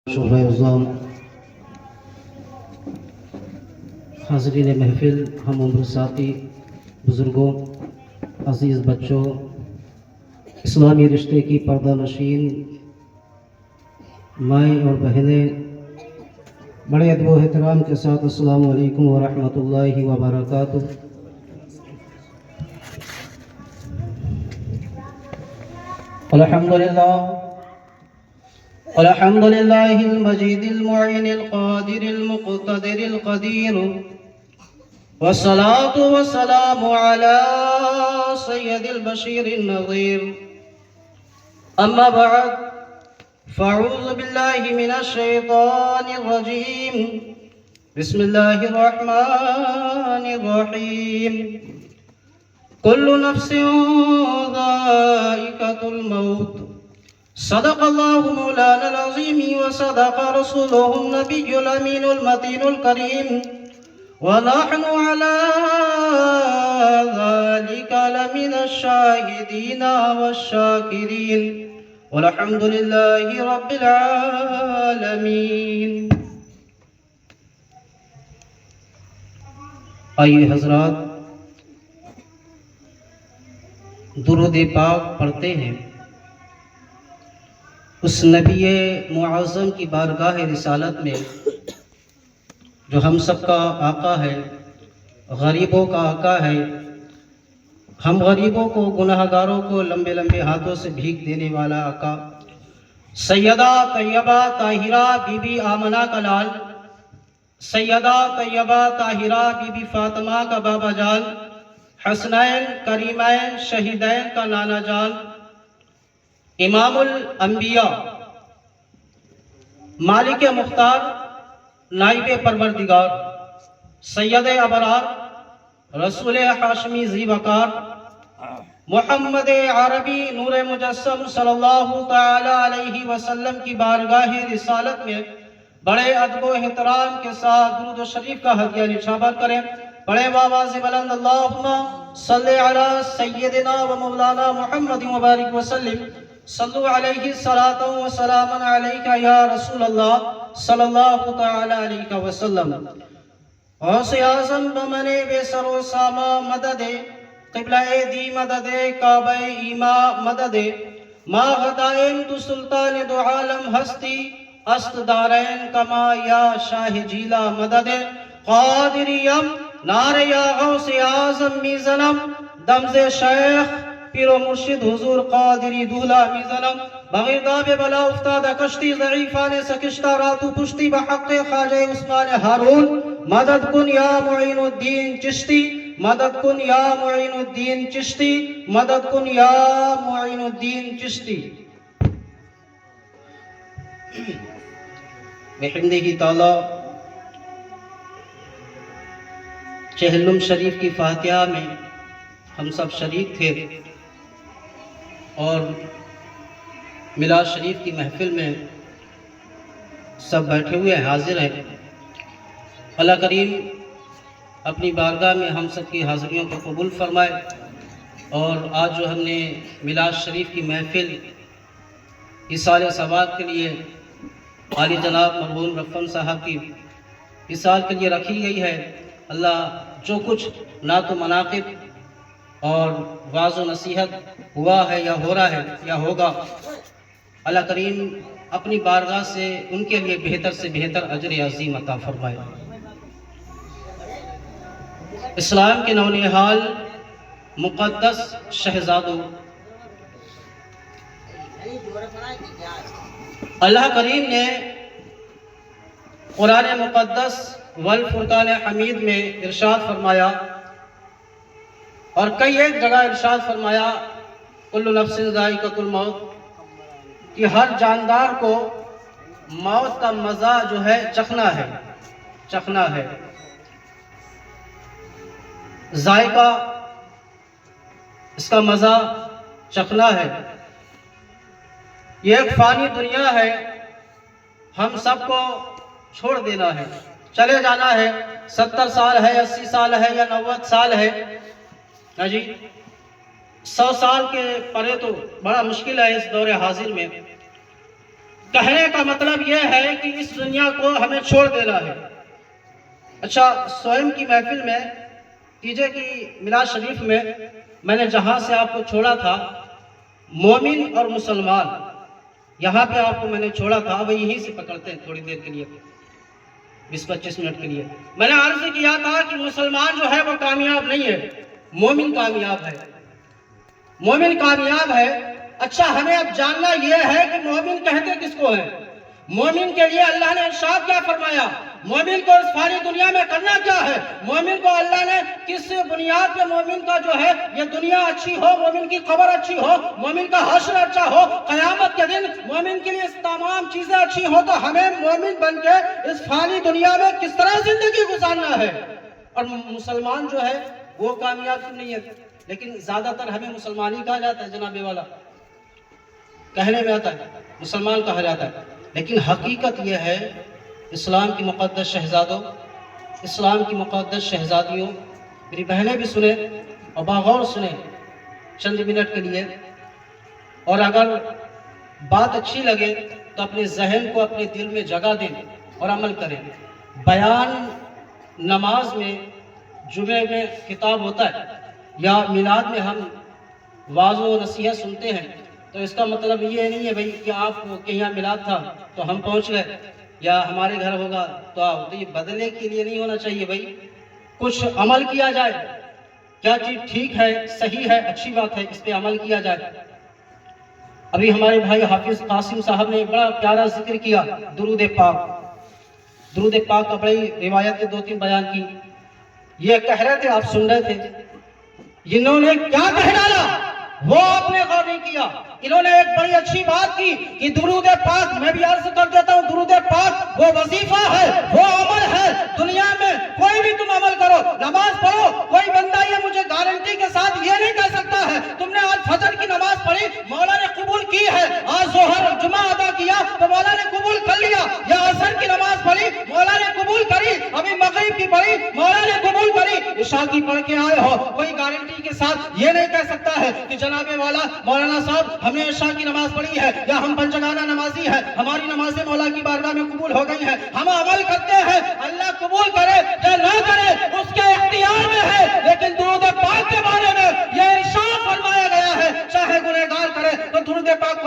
شعبہ عظام، حاضرین محفل، ہم عمر ساتھی، بزرگوں، عزیز بچوں، اسلامی رشتے کی پردہ نشین مائیں اور بہنیں، بڑے ادب و احترام کے ساتھ السلام علیکم ورحمۃ اللہ وبرکاتہ۔ الحمد لله المجيد المعين القادر المقتدر القدير، والصلاة والسلام على سيد البشير النظير، أما بعد فأعوذ بالله من الشيطان الرجيم، بسم الله الرحمن الرحيم، كل نفس ذائقة الموت، صدق الله مولانا العظيم وصدق رسوله النبي الأمين المتين الكريم، ونحن على ذلك لمن الشاهدين والشاكرين، والحمد لله رب العالمين۔ آئیے حضرات، درود پاک پڑھتے ہیں اس نبی معظم کی بارگاہ رسالت میں جو ہم سب کا آقا ہے، غریبوں کا آقا ہے، ہم غریبوں کو، گناہ گاروں کو لمبے لمبے ہاتھوں سے بھیک دینے والا آقا، سیدہ طیبہ طاہرہ بی بی آمنہ کا لال، سیدہ طیبہ طاہرہ بی بی فاطمہ کا بابا جان، حسنین کریمین شہیدین کا نانا جان، امام الانبیاء، مالک مختار، نائب پروردگار، سید ابرار، رسول ہاشمی ذی وقار، محمد عربی نور مجسم صلی اللہ تعالی علیہ وسلم کی بارگاہ رسالت میں بڑے ادب و احترام کے ساتھ درود و شریف کا ہدیہ نشابت کریں۔ بڑے بآواز بلند اللہم صلی علی سیدنا و مولانا محمد مبارک وسلم، صلو علیہ الصلاۃ والسلام علیکہ یا رسول اللہ صلی اللہ تعالی علیہ وسلم۔ غوث اعظم بمن بے سر و ساما مدد، قبلہ دی مدد، کعبہ ایما مدد، ما غدائن تو سلطان دو عالم ہستی، است دارین کما یا شاہ جیلا مدد، قادریم نار یا غوث اعظم میزنم، دمز شیخ پیر و مرشد حضور قادری دولہ میزنم، بغیرداب بلا افتادہ کشتی ضعیفان سکشتہ راتو پشتی، بحق خواجہ عثمان ہارون، مدد کن یا معین الدین چشتی، مدد کن یا معین الدین چشتی، مدد کن یا معین الدین چشتی۔ بحمدہ تعالی چہلم شریف کی فاتحہ میں ہم سب شریک تھے اور میلاد شریف کی محفل میں سب بیٹھے ہوئے ہیں، حاضر ہیں۔ اللہ کریم اپنی بارگاہ میں ہم سب کی حاضریوں کو قبول فرمائے، اور آج جو ہم نے میلاد شریف کی محفل ایصال ثواب کے لیے عالی جناب مرحوم رفن صاحب کی ایصال کے لیے رکھی گئی ہے، اللہ جو کچھ نعت و مناقب اور وعظ و نصیحت ہوا ہے یا ہو رہا ہے یا ہوگا، اللہ کریم اپنی بارگاہ سے ان کے لیے بہتر سے بہتر اجر عظیم عطا فرمائے۔ اسلام کے نونہال مقدس شہزادوں، اللہ کریم نے قرآن مقدس والفرقان حمید میں ارشاد فرمایا، اور کئی ایک جگہ ارشاد فرمایا، کل نفس ذائقۃ الموت، کہ ہر جاندار کو موت کا مزہ جو ہے چکھنا ہے، ذائقہ اس کا مزہ چکھنا ہے۔ یہ ایک فانی دنیا ہے، ہم سب کو چھوڑ دینا ہے، چلے جانا ہے، 70 سال ہے، 80 سال ہے یا 90 سال ہے، جی 100 سال کے پرے تو بڑا مشکل ہے اس دور حاضر میں۔ کہنے کا مطلب یہ ہے کہ اس دنیا کو ہمیں چھوڑ دینا ہے۔ اچھا، سوئم کی محفل میں تیجے کی میلاد شریف میں نے جہاں سے آپ کو چھوڑا تھا مومن اور مسلمان، یہاں پہ آپ کو میں نے چھوڑا تھا، وہ یہیں سے پکڑتے ہیں تھوڑی دیر کے لیے، 20-25 منٹ کے لیے۔ میں نے عرض کیا تھا کہ مسلمان جو ہے وہ کامیاب نہیں ہے، مومن کامیاب ہے، مومن کامیاب ہے۔ اچھا، ہمیں اب جاننا یہ ہے کہ مومن کہتے کس کو ہے؟ مومن کے لیے اللہ نے ارشاد کیا فرمایا؟ مومن کو اس ساری دنیا میں کرنا کیا ہے؟ مومن کو اللہ نے کس بنیاد پہ مومن کا جو ہے یہ دنیا اچھی ہو، مومن کی قبر اچھی ہو، مومن کا حشر اچھا ہو، قیامت کے دن مومن کے لیے تمام چیزیں اچھی ہو، تو ہمیں مومن بن کے اس فانی دنیا میں کس طرح زندگی گزارنا ہے؟ اور مسلمان جو ہے وہ کامیاب نہیں ہے، لیکن زیادہ تر ہمیں مسلمان ہی کہا جاتا ہے جناب والا، کہنے میں آتا ہے مسلمان کہا جاتا ہے، لیکن حقیقت یہ ہے اسلام کی مقدس شہزادوں، اسلام کی مقدس شہزادیوں، میری بہنیں بھی سنیں اور باغور سنیں چند منٹ کے لیے، اور اگر بات اچھی لگے تو اپنے ذہن کو اپنے دل میں جگہ دیں اور عمل کریں۔ بیان نماز میں، جمعے میں خطاب ہوتا ہے یا میلاد میں ہم واعظ و نصیحت سنتے ہیں، تو اس کا مطلب یہ نہیں ہے بھائی کہ آپ کے یہاں میلاد تھا تو ہم پہنچ گئے، یا ہمارے گھر ہوگا تو آؤ، تو یہ بدلے کے لیے نہیں ہونا چاہیے بھائی، کچھ عمل کیا جائے، کیا چیز ٹھیک ہے، صحیح ہے، اچھی بات ہے، اس پہ عمل کیا جائے۔ ابھی ہمارے بھائی حافظ قاسم صاحب نے بڑا پیارا ذکر کیا درود پاک، درود پاک کا بڑی روایت 2-3 بیان کی، یہ کہہ رہے تھے، آپ سن رہے تھے، انہوں نے کیا کہہ ڈالا وہ آپ نے غور نہیں کیا۔ انہوں نے ایک بڑی اچھی بات کی کہ درود پاک، میں بھی عرض کر دیتا ہوں، درود پاک وہ وظیفہ ہے، وہ عمل ہے، دنیا میں کوئی بھی تم عمل کرو، نماز پڑھو، کوئی بندہ یہ مجھے گارنٹی کے ساتھ یہ نہیں کہہ سکتا ہے تم نے آج فجر کی نماز پڑھی مولا نے قبول کی ہے، آج ظہر جمعہ ادا کیا تو مولا نے قبول کر لیا، یا عصر کی نماز پڑھی مولا نے قبول کری، ابھی مغرب کی پڑھی مولا نے قبول کری، عشاء کی پڑھ کے آئے ہو، کوئی گارنٹی کے ساتھ یہ نہیں کہہ سکتا ہے کہ جناب والا مولانا صاحب ہم نے عشاء کی نماز پڑھی ہے یا ہم پنجگانہ نمازی ہیں، ہماری نمازیں مولا کی بارگاہ میں قبول ہو گئی ہیں، ہم عمل کرتے ہیں، اللہ قبول کرے یا نہ کرے اس کے اختیار میں ہے، لیکن درود پاک کے بارے میں یہ ارشاد فرمایا گیا ہے، چاہے گنہگار کرے تو درود پاک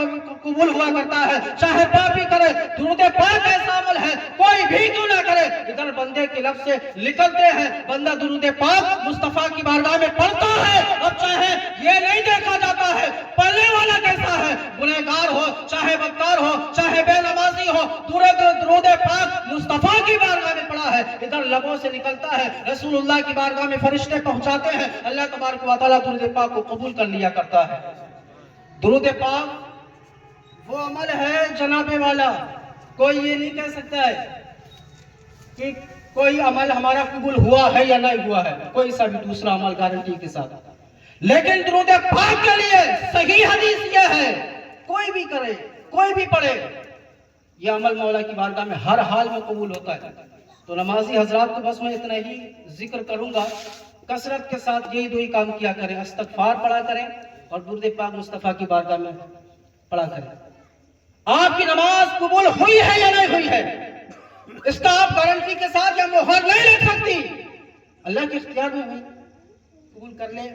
قبول ہوا کرتا ہے، چاہے پاپی کرے، درود پاک ایسا عمل ہے کوئی بھی کیوں نہ کرے، ادھر بندے کے لفظ سے نکلتے ہیں، بندہ درود پاک مصطفیٰ کی بارگاہ میں پڑھتا ہے، اب چاہے یہ نہیں دیکھا جاتا ہے پڑھنے والا کیسا ہے، گنہگار ہو چاہے بدکار ہو چاہے بے نمازی ہو، درود پاک مصطفیٰ کی بارگاہ میں پڑھا ہے، ادھر لبوں سے نکلتا ہے، رسول اللہ کی بارگاہ میں فرشتے پہنچاتے ہیں، اللہ تبارک و تعالیٰ درود پاک کو قبول کر لیا کرتا ہے۔ درود پاک وہ عمل ہے جناب والا، کوئی یہ نہیں کہہ سکتا ہے کہ کوئی عمل ہمارا قبول ہوا ہے یا نہیں ہوا ہے، کوئی سا بھی دوسرا عمل گارنٹی کے ساتھ، لیکن درود پاک کے لیے صحیح حدیث یہ ہے کوئی بھی کرے کوئی بھی پڑھے یہ عمل مولا کی بارگاہ میں ہر حال میں قبول ہوتا ہے۔ تو نمازی حضرات کو بس میں اتنا ہی ذکر کروں گا، کثرت کے ساتھ یہی دو ہی کام کیا کریں، استغفار پڑھا کریں اور درود پاک مصطفیٰ کی بارگاہ میں پڑھا کریں۔ آپ کی نماز قبول ہوئی ہے یا نہیں ہوئی ہے اس کا آپ گارنٹی کے ساتھ یا مہر نہیں لگ سکتی، اللہ کے اختیار میں ہوئی قبول کر لیں،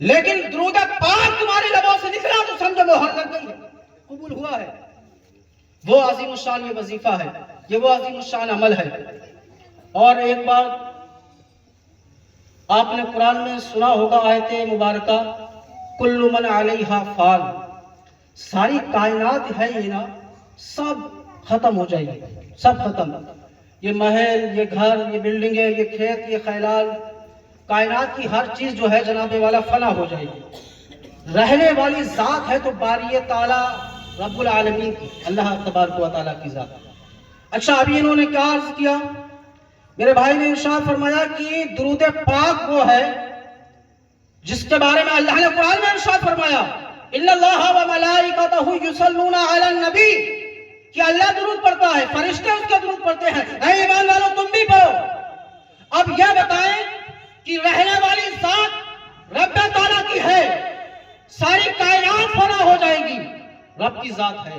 لیکن درود پاک تمہارے لبوں سے نکلا تو سمجھو مہر لگ گئی ہے، قبول ہوا ہے۔ وہ عظیم الشان یہ وظیفہ ہے، یہ وہ عظیم الشان عمل ہے۔ اور ایک بات آپ نے قرآن میں سنا ہوگا آیت مبارکہ، کل من علیہا فان، ساری کائنات ہے یہ نا سب ختم ہو جائے گی، سب ختم، یہ محل، یہ گھر، یہ بلڈنگیں، یہ کھیت، یہ خیلال، کائنات کی ہر چیز جو ہے جناب والا فنا ہو جائے گی، رہنے والی ذات ہے تو باری تعالیٰ رب العالمین کی، اللہ تبارک و تعالیٰ کی ذات۔ اچھا، ابھی انہوں نے کیا عرض کیا، میرے بھائی نے ارشاد فرمایا کہ درود پاک وہ ہے جس کے بارے میں اللہ نے قرآن میں ارشاد فرمایا، ان اللہ و ملائکتہ یصلون علی النبی، کہ اللہ درود پڑھتا ہے، فرشتے اس کے درود پڑھتے ہیں، اے ایمان والو تم بھی پڑھو۔ اب یہ بتائیں کہ رہنے والی ذات رب تعالیٰ کی ہے، ساری کائنات فنا ہو جائے گی، رب کی ذات ہے،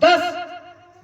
10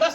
10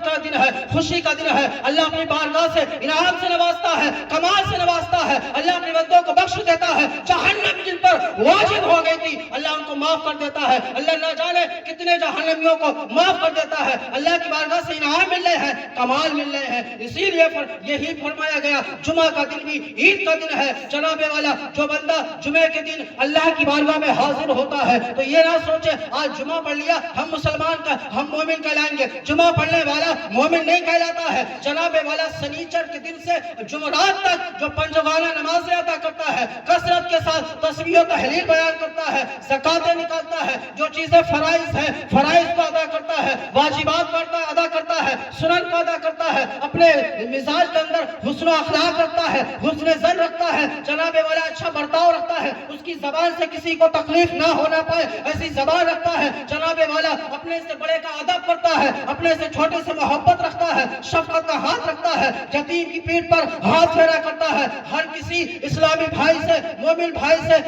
مسرت کا دن ہے, خوشی کا دن ہے. اللہ اپنی بارگاہ سے انعام سے نوازتا ہے, کمال سے نوازتا ہے. اللہ اپنے بندوں کو بخش دیتا ہے. جہنم جن پر واجب ہو گئی تھی اللہ ان کو معاف کر دیتا ہے. اللہ نہ جانے کتنے جہنمیوں کو معاف کر دیتا ہے. اللہ کی بارگاہ سے انعام مل رہے ہیں, کمال مل رہے ہیں. اسی لیے یہی فرمایا گیا جمعہ کا دن بھی عید کا دن ہے. جناب والا جو بندہ جمعے کے دن اللہ کی بارگاہ میں حاضر ہوتا ہے تو یہ نہ سوچے آج جمعہ پڑھ لیا ہم مسلمان کا ہم مومن کہلائیں گے. جمعہ پڑھنے والا مومن نہیں کہلاتا ہے. جناب والا سنیچر کے دن سے جمعرات تک جو پنجوانہ نمازیں ادا کرتا ہے, کثرت کے ساتھ تسبیح و تحلیل بیان کرتا ہے, زکاتیں نکالتا ہے, جو چیزیں فرائض ہیں فرائض کو ادا کرتا ہے, واجبات ادا کرتا ہے, سنن کو ادا کرتا ہے, اپنے مزاج کے اندر حسن و اخلاق رکھتا ہے, حسن ظن رکھتا ہے, جناب والا اچھا برتاؤ رکھتا ہے, اس کی زبان سے کسی کو تکلیف نہ ہونا پائے ایسی زبان رکھتا ہے. جناب والا اپنے سے بڑے کا ادب کرتا ہے, اپنے سے چھوٹے سے محبت رکھتا ہے, شفقت کا ہاتھ رکھتا ہے, یتیم کی پیٹھ پر ہاتھ پھیرا کرتا ہے, ہر کسی اسلامی بھائی سے مومن بھائی سے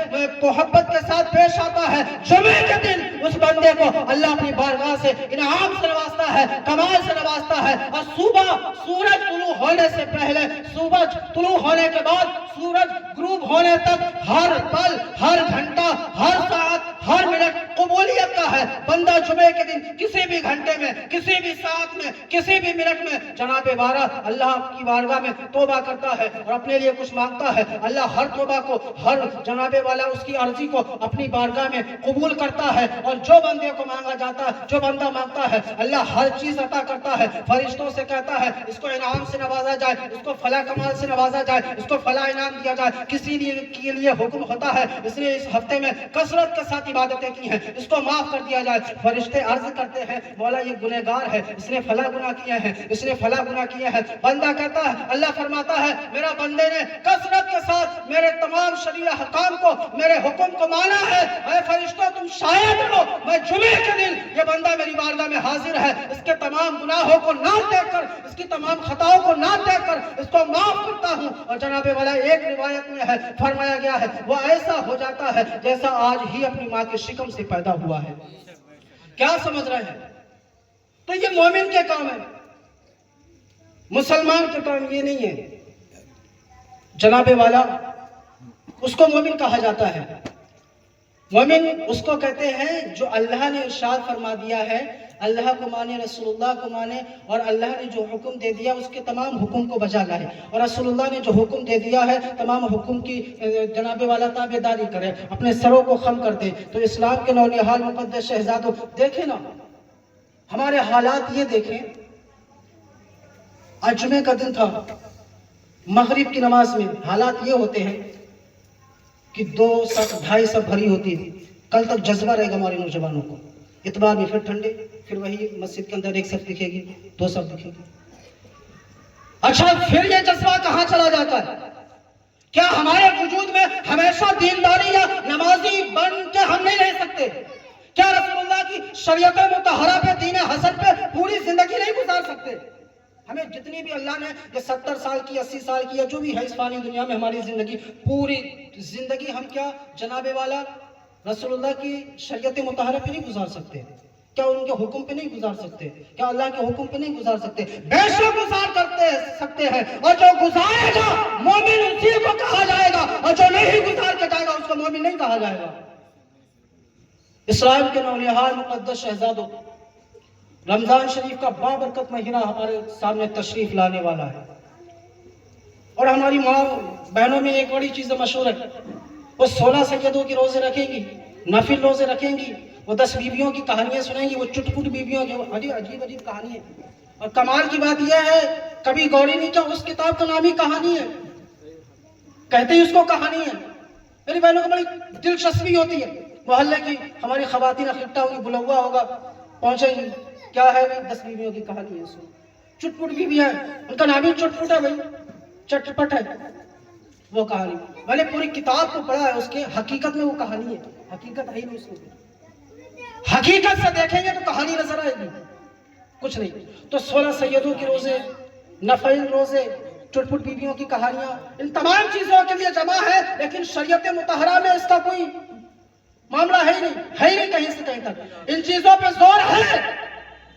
محبت کے ساتھ پیش آتا ہے. جمعے کے دن اس بندے کو اللہ اپنی بارگاہ سے انعام سے نوازتا ہے, کمال سے نوازتا ہے. اور صبح سورج طلوع ہونے سے پہلے, سورج طلوع ہونے کے بعد سورج غروب ہونے تک ہر پل, ہر گھنٹہ, ہر ساعت, ہر منٹ قبولیت کا ہے. بندہ جمعے کے دن کسی بھی گھنٹے میں, کسی بھی ساعت میں, کسی بھی منٹ میں جناب والا اللہ کی بارگاہ میں توبہ کرتا ہے اور اپنے لیے کچھ مانگتا ہے. اللہ ہر توبہ کو, ہر جناب والا اس کی عرضی کو اپنی بارگاہ میں قبول کرتا ہے. اور جو بندے کو مانگا جاتا ہے, جو بندہ مانگتا ہے اللہ ہر چیز عطا کرتا ہے. فرشتوں سے کہتا ہے اس کو انعام سے نوازا جائے, اس کو فلاں کمال سے نوازا جائے, اس کو فلاں انعام دیا جائے. کسی کے لیے حکم ہوتا ہے اس نے اس ہفتے میں کثرت کے ساتھ عبادتیں کی ہیں, اس کو معاف کر دیا جائے. فرشتے عرض کرتے ہیں مولا یہ گنہگار ہے, اس نے فلاں گناہ کیے ہیں, اس نے فلاں گناہ کیے ہیں. بندہ کہتا ہے, اللہ فرماتا ہے میرا بندے نے کثرت کے ساتھ میرے تمام شرعی احکام کو, میرے حکم کو مانا ہے. اے فرشتوں تم شاہد ہو, میں جمعے کے دن یہ بندہ میری بارگاہ میں حاضر ہے, اس کے تمام گناہوں کو نہ دیکھ کر, اس کی تمام خطاؤں کو نہ دیکھ کر اس کو معاف کرتا ہوں. اور جناب والا ایک روایت میں ہے فرمایا گیا ہے وہ ایسا ہو جاتا ہے جیسا آج ہی اپنی ماں کے شکم سے پیدا ہوا ہے. کیا سمجھ رہے ہیں؟ تو یہ مومن کے کام ہے, مسلمان کے کام یہ نہیں ہے. جناب والا اس کو مومن کہا جاتا ہے. مومن اس کو کہتے ہیں جو اللہ نے ارشاد فرما دیا ہے اللہ کو مانے, رسول اللہ کو مانے, اور اللہ نے جو حکم دے دیا اس کے تمام حکم کو بجا لائے, اور رسول اللہ نے جو حکم دے دیا ہے تمام حکم کی جناب والا تابعداری کرے, اپنے سروں کو خم کر دے. تو اسلام کے نونہال مقدس شہزادوں دیکھیں نا, ہمارے حالات یہ دیکھیں. آج جمعے کا دن تھا, مغرب کی نماز میں حالات یہ ہوتے ہیں کہ 2 صف 2.5 صف بھری ہوتی ہے. کل تک جذبہ رہے گا ہمارے نوجوانوں کو, اتوار میں پھر ٹھنڈے, پھر وہی مسجد کے اندر 1 صف دکھے گی, 2 صف دکھے گی. اچھا پھر یہ جذبہ کہاں چلا جاتا ہے؟ کیا ہمارے وجود میں ہمیشہ دینداری یا نمازی بن کے ہم نہیں رہ سکتے؟ کیا رسول اللہ کی شریعت مطہرہ پہ, دین حسن پہ پوری زندگی نہیں گزار سکتے؟ ہمیں جتنی بھی اللہ نے یہ 70 سال کی 80 سال کی یا جو بھی ہے اس فانی دنیا میں ہماری زندگی, پوری زندگی ہم کیا جناب والا رسول اللہ کی شریعت مطہرہ پہ نہیں گزار سکتے؟ کیا ان کے حکم پہ نہیں گزار سکتے؟ کیا اللہ کے حکم پہ نہیں گزار سکتے؟ بے شک گزار کرتے سکتے ہیں, اور جو گزارے گا مومن اسی کو کہا جائے گا, اور جو نہیں گزار کے جائے گا اس کو مومن نہیں کہا جائے گا. اسلام کے نونہال مقدس شہزادوں, رمضان شریف کا بابرکت مہینہ ہمارے سامنے تشریف لانے والا ہے, اور ہماری ماں بہنوں میں ایک بڑی چیز مشہور ہے, وہ 16 سیدوں کے روزے رکھیں گی, نفل روزے رکھیں گی, وہ 10 بیویوں کی کہانیاں سنیں گی, وہ چٹپٹ بیویوں کی عجیب عجیب کہانی ہے. اور کمال کی بات یہ ہے کبھی غوری نہیں کیا اس کتاب کا نام ہی کہانی ہے, کہتے ہی اس کو کہانی ہے. میری بہنوں کو بڑی دلچسپی ہوتی ہے, محلے کی ہماری خواتین اکٹھا ہوگی, بلوا ہوگا, پہنچیں گی, کیا ہے 10 بیویوں کی کہانی ہے, چٹپٹ بیوی ہے, ان کا نام ہی چٹپٹ ہے بھائی, چٹپٹ ہے وہ کہانی. میں نے پوری کتاب کو پڑھا ہے, اس کے حقیقت میں وہ کہانی ہے, حقیقت ہے ہی نہیں اس کو. حقیقت سے دیکھیں گے تو کہانی نظر آئے گی, کچھ نہیں. تو 16 سیدوں کے روزے, نفل روزے, چٹپٹ بیویوں کی کہانیاں, ان تمام چیزوں کے لیے جمع ہے, لیکن شریعت مطہرہ میں اس کا کوئی معاملہ ہے ہی نہیں, ہے ہی نہیں کہیں سے کہیں تک. ان چیزوں پہ زور ہے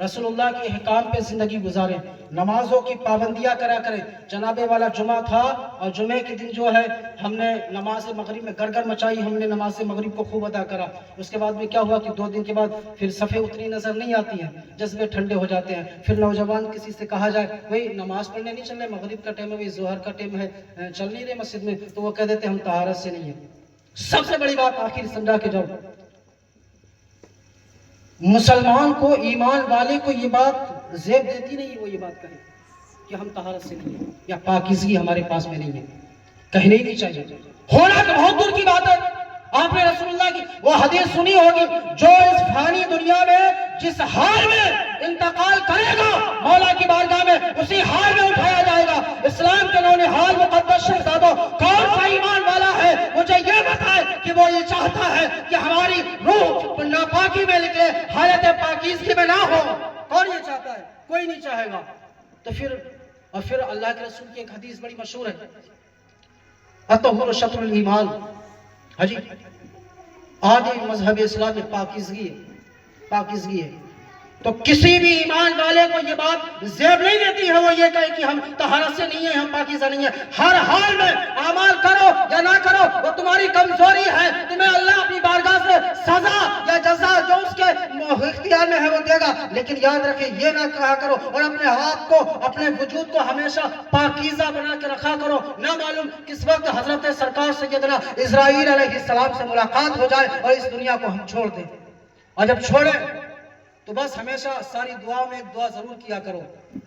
رسول اللہ کے احکام پہ زندگی گزاریں، نمازوں کی پابندیاں کرا کریں۔ جناب والا جمعہ تھا اور جمعے کے دن جو ہے ہم نے نماز مغرب میں گڑگڑ مچائی، ہم نے نماز مغرب کو خوب ادا کرا۔ اس کے بعد میں کیا ہوا کہ 2 دن کے بعد پھر صفیں اتنی نظر نہیں آتی ہیں، جذبے ٹھنڈے ہو جاتے ہیں۔ پھر نوجوان کسی سے کہا جائے بھئی نماز پڑھنے نہیں چل رہے، مغرب کا ٹائم ہے، ظہر کا ٹائم ہے، چل نہیں رہے مسجد میں، تو وہ کہہ دیتے ہم طہارت سے نہیں ہیں۔ سب سے بڑی بات آخر سمجھا کے جاؤ، مسلمان کو، ایمان والے کو یہ بات زیب دیتی نہیں وہ یہ بات کہے کہ ہم طہارت سے نہیں ہیں یا پاکیزگی ہمارے پاس میں نہیں ہے، کہنے ہی نہیں چاہیے۔ ہونا تو بہت دور کی بات ہے۔ آپ نے رسول اللہ کی وہ حدیث سنی ہوگی، جو اس فانی دنیا میں جس حال میں انتقال کرے گا مولا کی بارگاہ میں اسی حال میں اٹھایا جائے گا۔ اسلام کے نونہال مقدس شہزادوں، کون سا ایمان والا ہے مجھے یہ بتائے کہ وہ یہ چاہتا ہے کہ ہماری روح ناپاکی میں نکلے، حالت پاکیزگی میں نہ ہو؟ کون یہ چاہتا ہے؟ کوئی نہیں چاہے گا۔ تو پھر اللہ کے رسول کی ایک حدیث بڑی مشہور ہے، الطہور شطر الایمان۔ ہاں جی، آدھی مذہب اسلام میں پاکیزگی ہے۔ تو کسی بھی ایمان والے کو یہ بات زیب نہیں دیتی ہے وہ یہ کہے کہ ہم طہارت سے نہیں ہیں، ہم پاکیزہ نہیں ہیں۔ ہر حال میں اعمال کرو یا نہ کرو وہ تمہاری کمزوری ہے، تمہیں اللہ اپنی بارگاہ سے سزا یا جزا جو اس کے اختیار میں ہے وہ دے گا۔ لیکن یاد رکھیں یہ نہ کہا کرو اور اپنے ہاتھ کو، اپنے وجود کو ہمیشہ پاکیزہ بنا کے رکھا کرو۔ نہ معلوم کس وقت حضرت سرکار سیدنا اسرائیل علیہ السلام سے ملاقات ہو جائے اور اس دنیا کو ہم چھوڑ دیں۔ اور جب چھوڑیں تو بس ہمیشہ ساری دعاؤں میں ایک دعا ضرور کیا کرو،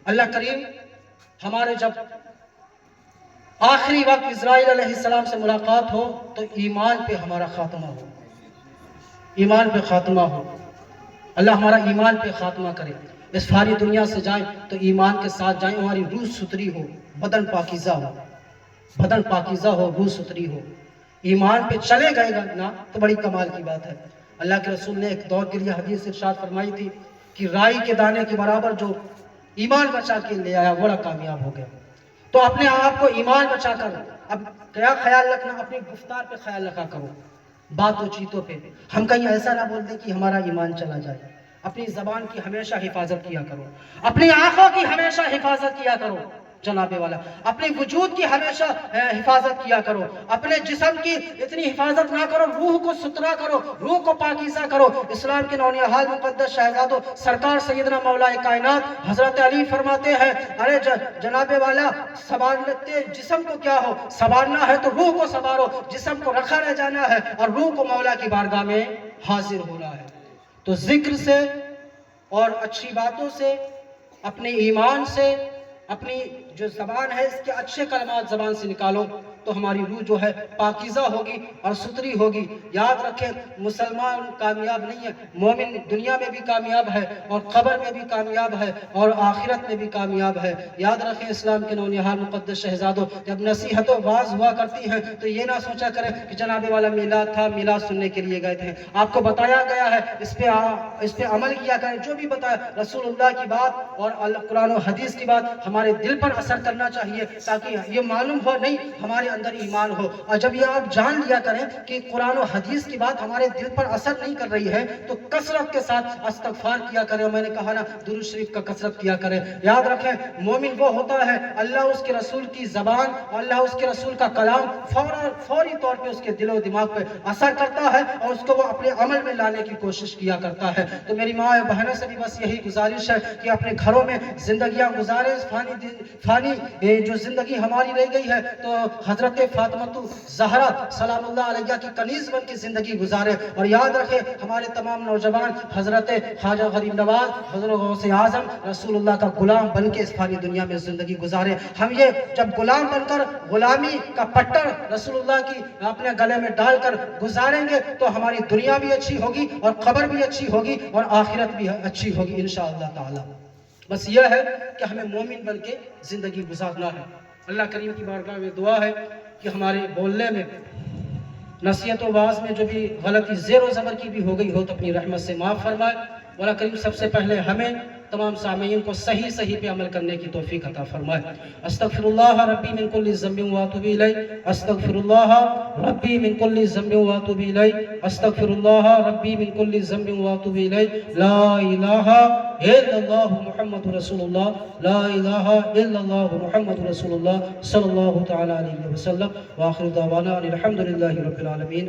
اللہ کریم ہمارے جب آخری وقت اسرائیل علیہ السلام سے ملاقات ہو تو ایمان پہ ہمارا خاتمہ ہو، ایمان پہ خاتمہ ہو، اللہ ہمارا ایمان پہ خاتمہ کرے۔ اس فانی دنیا سے جائیں تو ایمان کے ساتھ جائیں، ہماری روح ستری ہو، بدن پاکیزہ ہو، روح ستری ہو۔ ایمان پہ چلے گئے گا نا تو بڑی کمال کی بات ہے۔ اللہ کے رسول نے ایک دور کے لیے حدیث ارشاد فرمائی تھی کہ رائی کے دانے کے برابر جو ایمان بچا کے لے آیا بڑا کامیاب ہو گیا۔ تو اپنے آپ کو ایمان بچا کر اب کیا خیال رکھنا، اپنی گفتار پہ خیال رکھا کرو، باتوں چیتوں پہ ہم کہیں ایسا نہ بول دیں کہ ہمارا ایمان چلا جائے۔ اپنی زبان کی ہمیشہ حفاظت کیا کرو، اپنی آنکھوں کی ہمیشہ حفاظت کیا کرو جناب والا، اپنے وجود کی ہمیشہ حفاظت کیا کرو، اپنے جسم کی اتنی حفاظت نہ کرو، روح کو ستھرا کرو، روح کو پاکیزہ کرو۔ اسلام کے نونہال مقدس شہزادوں سرکار سیدنا مولا کائنات حضرت علی فرماتے ہیں، ارے جناب والا سنبھالتے جسم کو کیا ہو، سنبھالنا ہے تو روح کو سنبھالو، جسم کو رکھا رہ جانا ہے اور روح کو مولا کی بارگاہ میں حاضر ہونا ہے۔ تو ذکر سے اور اچھی باتوں سے، اپنے ایمان سے، اپنی جو زبان ہے اس کے اچھے کلمات زبان سے نکالو تو ہماری روح جو ہے پاکیزہ ہوگی اور ستری ہوگی۔ یاد رکھیں مسلمان کامیاب نہیں ہے، مومن دنیا میں بھی کامیاب ہے اور قبر میں بھی کامیاب ہے اور آخرت میں بھی کامیاب ہے۔ یاد رکھیں اسلام کے نونہال مقدس شہزادوں جب نصیحت و واعظ ہوا کرتی ہیں تو یہ نہ سوچا کریں کہ جناب والا میلاد تھا، میلاد سننے کے لیے گئے تھے۔ آپ کو بتایا گیا ہے اس پہ عمل کیا کریں، جو بھی بتایا رسول اللہ کی بات اور قرآن و حدیث کی بات ہمارے دل پر اثر کرنا چاہیے تاکہ یہ معلوم ہو نہیں ہمارے اندر ایمان ہو۔ اور جب یہ آپ جان لیا کریں کہ قرآن و حدیث کی بات ہمارے دل پر اثر نہیں کر رہی ہے تو کثرت کے ساتھ استغفار کیا کریں، اور میں نے کہا نا درود شریف کا کثرت کیا کریں۔ یاد رکھیں مومن وہ ہوتا ہے اللہ اس کے رسول کی زبان اور اللہ اس کے رسول کا کلام فوری طور پہ اس کے دل و دماغ پہ اثر کرتا ہے اور اس کو وہ اپنے عمل میں لانے کی کوشش کیا کرتا ہے۔ تو میری ماں اور بہنوں سے بھی بس یہی گزارش ہے کہ اپنے گھروں میں زندگیاں گزارے، فانی جو زندگی ہماری رہ گئی ہے تو حضرت فاطمہ زہرا سلام اللہ علیہ کی کنیز بن کی زندگی گزارے۔ اور یاد رکھے ہمارے تمام نوجوان حضرت خواجہ غریب نواز حضرت غوث اعظم رسول اللہ کا غلام بن کے اس فانی دنیا میں زندگی گزارے۔ ہم یہ جب غلام بن کر غلامی کا پٹر رسول اللہ کی اپنے گلے میں ڈال کر گزاریں گے تو ہماری دنیا بھی اچھی ہوگی اور قبر بھی اچھی ہوگی اور آخرت بھی اچھی ہوگی انشاءاللہ تعالی۔ بس یہ ہے کہ ہمیں مومن بن کے زندگی گزارنا ہے۔ اللہ کریم کی بارگاہ میں دعا ہے کہ ہمارے بولنے میں، نصیحت و واعظ میں جو بھی غلطی زیر و زبر کی بھی ہو گئی ہو تو اپنی رحمت سے معاف فرمائے۔ مولا کریم سب سے پہلے ہمیں تمام سامعین کو صحیح پہ عمل کرنے کی توفیق عطا فرمائے. استغفر اللہ ربی من کل ذنب واتوب الیہ. استغفر اللہ ربی من کل ذنب واتوب الیہ. استغفر اللہ ربی من کل ذنب واتوب الیہ. لا الہ الا اللہ محمد رسول اللہ. لا الہ الا اللہ محمد رسول اللہ صلی اللہ تعالی علیہ وسلم. وآخر دعوانا الحمدللہ رب العالمین.